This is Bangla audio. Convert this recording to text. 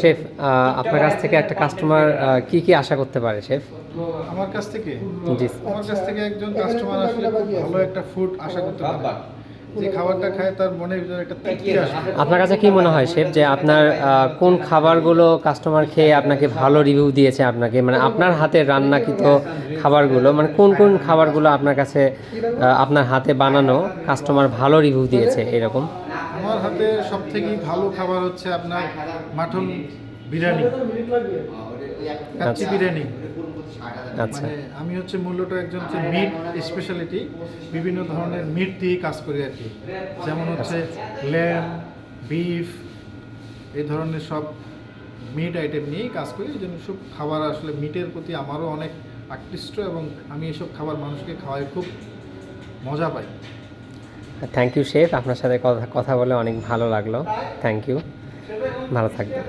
শেফ, আপনার কাছ থেকে একটা কাস্টমার কি কি আশা করতে পারে শেফ? আমার কাছ থেকে জি। আমার কাছ থেকে একজন কাস্টমার আসলে খুব ভালো একটা ফুড আশা করতে পারে। যে খাবারটা খায় তার মনের ভিতরে একটা তৃপ্তি আসবে। আপনার কাছে কি মনে হয় শেফ যে আপনার কোন খাবারগুলো কাস্টমার খেয়ে আপনাকে ভালো রিভিউ দিয়েছে আপনাকে, মানে আপনার হাতের রান্নাকৃত খাবারগুলো, মানে কোন কোন খাবারগুলো আপনার কাছে আপনার হাতে বানানো কাস্টমার ভালো রিভিউ দিয়েছে এরকম? আমার হাতে সবথেকে ভালো খাবার হচ্ছে আপনার মাটন বিরিয়ানি, কাচ্চি আচ্ছা। বিরিয়ানি। আচ্ছা। মানে আমি হচ্ছে মূলত একজন হচ্ছে মিট স্পেশালিটি, বিভিন্ন ধরনের মিট দিয়ে কাজ করি আর কি। যেমন হচ্ছে ল্যাম, বিফ, এই ধরনের সব মিট আইটেম নিয়েই কাজ করি। এই জন্য সব খাবার আসলে মিটের প্রতি আমারও অনেক আকৃষ্ট এবং আমি এসব খাবার মানুষকে খাওয়াই খুব মজা পাই। থ্যাংক ইউ শেফ, আপনার সাথে কথা কথা বলে অনেক ভালো লাগলো। থ্যাংক ইউ, ভালো থাকবেন।